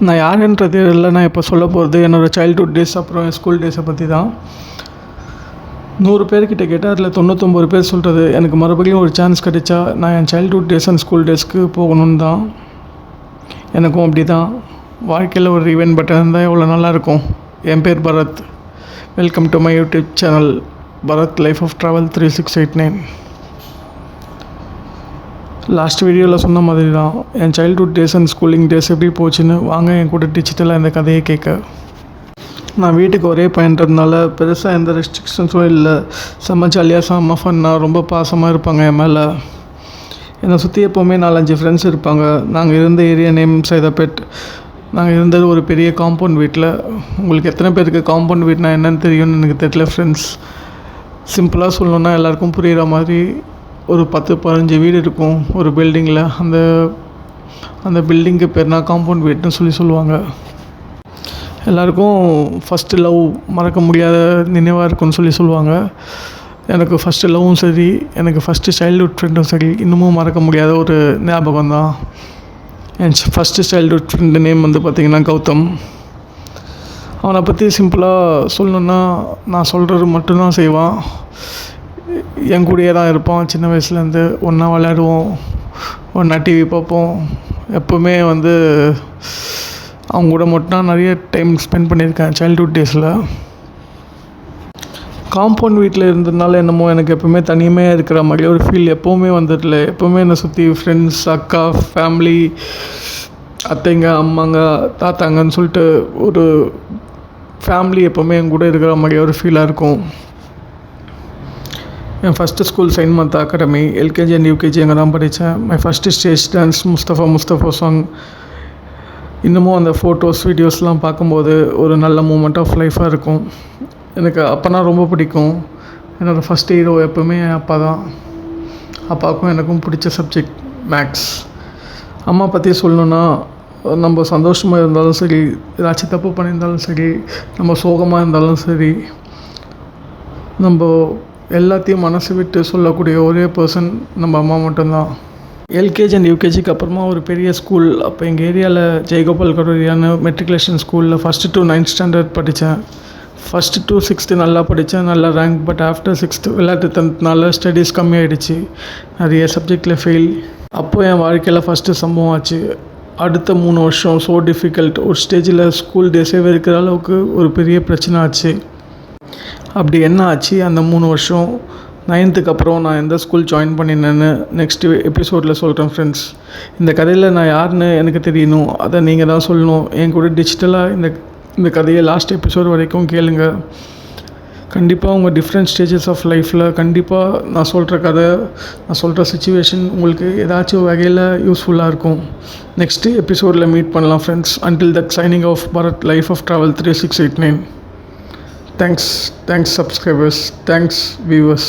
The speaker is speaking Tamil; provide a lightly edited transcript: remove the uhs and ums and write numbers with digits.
நான் யாருன்றது இல்லை. நான் இப்போ சொல்ல போகிறது என்னோடய சைல்ட்ஹுட் டேஸ் அப்புறம் என் ஸ்கூல் டேஸை பற்றி தான். 100 பேர்கிட்ட கேட்டால் அதில் 99 பேர் சொல்கிறது எனக்கு மறுபடியும் ஒரு சான்ஸ் கிடைச்சா நான் என் சைல்ட்ஹுட் டேஸ் அண்ட் ஸ்கூல் டேஸ்க்கு போகணுன்னு தான். எனக்கும் அப்படி தான். வாழ்க்கையில் ஒரு ஈவென்ட் பட்டன் இருந்தால் எவ்வளோ நல்லாயிருக்கும். என் பேர் Bharath. Welcome to my YouTube channel Bharath life of travel 3689. Last வீடியோவில் சொன்ன மாதிரி தான் என் childhood days and schooling days எப்படி போச்சுன்னு வாங்க என் கூட டிஜிட்டலாக இந்த கதையை கேட்க. நான் வீட்டுக்கு ஒரே பையன்றதுனால பெருசாக எந்த ரெஸ்ட்ரிக்ஷன்ஸும் இல்லை. செம்ம ஜாலியாக செம்ம ஃபன்னாக ரொம்ப பாசமாக இருப்பாங்க என் மேலே. என்னை சுற்றி எப்போவுமே 4-5 ஃப்ரெண்ட்ஸ் இருப்பாங்க. நாங்கள் இருந்த ஏரியா நேம் சைதாப்பேட். நாங்கள் இருந்தது ஒரு பெரிய காம்பவுண்ட் வீட்டில். உங்களுக்கு எத்தனை பேருக்கு காம்பவுண்ட் வீட்னா என்னென்னு தெரியும்னு எனக்கு தெரியல ஃப்ரெண்ட்ஸ். சிம்பிளாக சொல்லணுன்னா எல்லாேருக்கும் புரிகிற மாதிரி ஒரு 10-15 வீடு இருக்கும் ஒரு பில்டிங்கில். அந்த பில்டிங்கு பேர்னா காம்பவுண்ட் வீட்னு சொல்லுவாங்க. எல்லாேருக்கும் ஃபஸ்ட்டு லவ் மறக்க முடியாத நினைவாக இருக்குன்னு சொல்லுவாங்க. எனக்கு ஃபஸ்ட்டு லவ்வும் சரி, எனக்கு ஃபஸ்ட்டு சைல்ட்ஹுட் ஃப்ரெண்டும் சரி, இன்னமும் மறக்க முடியாத ஒரு ஞாபகம் தான். என் ஃபஸ்ட்டு சைல்ட்ஹுட் ஃப்ரெண்டு நேம் வந்து பார்த்திங்கன்னா கௌதம். அவனை பற்றி சிம்பிளாக சொல்லணுன்னா நான் சொல்கிறது மட்டும்தான் செய்வான். என் கூடயே தான் இருப்பான். சின்ன வயசுலேருந்து ஒன்றா விளையாடுவோம், ஒன்றா டிவி பார்ப்போம். எப்போவுமே அவங்க கூட மட்டும் நிறைய டைம் ஸ்பெண்ட் பண்ணியிருக்கேன் சைல்ட்ஹுட் டேஸில். காம்பவுண்ட் வீட்டில் இருந்ததுனால என்னமோ எனக்கு எப்போவுமே தனிமையாக இருக்கிற மாதிரி ஒரு ஃபீல் எப்போவுமே வந்துடல. எப்போவுமே என்னை சுற்றி ஃப்ரெண்ட்ஸ், அக்கா, ஃபேமிலி, அத்தைங்க, அம்மாங்க, தாத்தாங்கன்னு சொல்லிட்டு ஒரு ஃபேமிலி எப்போவுமே என் கூட இருக்கிற மாதிரி ஒரு ஃபீலாக இருக்கும். என் first school Saint Martha Academy, LKG and UKG அங்கே தான் படித்தேன். My first stage dance Mustafa song. இன்னமும் அந்த ஃபோட்டோஸ் வீடியோஸ்லாம் பார்க்கும்போது ஒரு நல்ல மூமெண்ட் ஆஃப் லைஃபாக இருக்கும். எனக்கு அப்போனா ரொம்ப பிடிக்கும். என்னோடய ஃபஸ்ட் ஹீரோ எப்போவுமே என் அப்பா தான். அப்பாவுக்கும் எனக்கும் பிடிச்ச சப்ஜெக்ட் மேக்ஸ். அம்மா பற்றி சொல்லணுன்னா நம்ம சந்தோஷமாக இருந்தாலும் சரி, ஏதாச்சும் தப்பு பண்ணியிருந்தாலும் சரி, நம்ம சோகமாக இருந்தாலும் சரி, நம்ம எல்லாத்தையும் மனசு விட்டு சொல்லக்கூடிய ஒரே பர்சன் நம்ம அம்மா மட்டும்தான். எல்கேஜி அண்ட் யூகேஜிக்கு அப்புறமா ஒரு பெரிய ஸ்கூல், அப்போ எங்கள் ஏரியாவில் ஜெயகோபால் கரோரியான மெட்ரிகுலேஷன் ஸ்கூலில் ஃபஸ்ட்டு to 9th ஸ்டாண்டர்ட் படித்தேன். ஃபஸ்ட்டு to 6th நல்லா படித்தேன், நல்ல ரேங்க். பட் ஆஃப்டர் 6th விளையாட்டு தந்தனால ஸ்டடீஸ் கம்மியாகிடுச்சு. நிறைய சப்ஜெக்டில் ஃபெயில். அப்போது என் வாழ்க்கையில் ஃபஸ்ட்டு சம்பவம் ஆச்சு. அடுத்த 3 வருஷம் ஸோ டிஃபிகல்ட். ஒரு ஸ்டேஜில் ஸ்கூல் டேஸே வெறுக்கிற அளவுக்கு ஒரு பெரிய பிரச்சனை ஆச்சு. அப்படி என்ன ஆச்சு அந்த 3 வருஷம்? 9th அப்புறம் நான் எந்த ஸ்கூல் ஜாயின் பண்ணினேன்னு நெக்ஸ்ட்டு எபிசோடில் சொல்கிறேன் ஃப்ரெண்ட்ஸ். இந்த கதையில் நான் யாருன்னு எனக்கு தெரியணும், அதை நீங்கள் தான் சொல்லணும். என் கூட டிஜிட்டலாக இந்த கதையை லாஸ்ட் எபிசோட் வரைக்கும் கேளுங்க. கண்டிப்பாக உங்கள் டிஃப்ரெண்ட் ஸ்டேஜஸ் ஆஃப் லைஃப்பில் கண்டிப்பாக நான் சொல்கிற கதை, நான் சொல்கிற சுச்சுவேஷன் உங்களுக்கு ஏதாச்சும் வகையில் யூஸ்ஃபுல்லாக இருக்கும். நெக்ஸ்ட்டு எபிசோடில் மீட் பண்ணலாம் friends. Until that signing off Bharat life of travel 3689. Thanks subscribers, thanks viewers.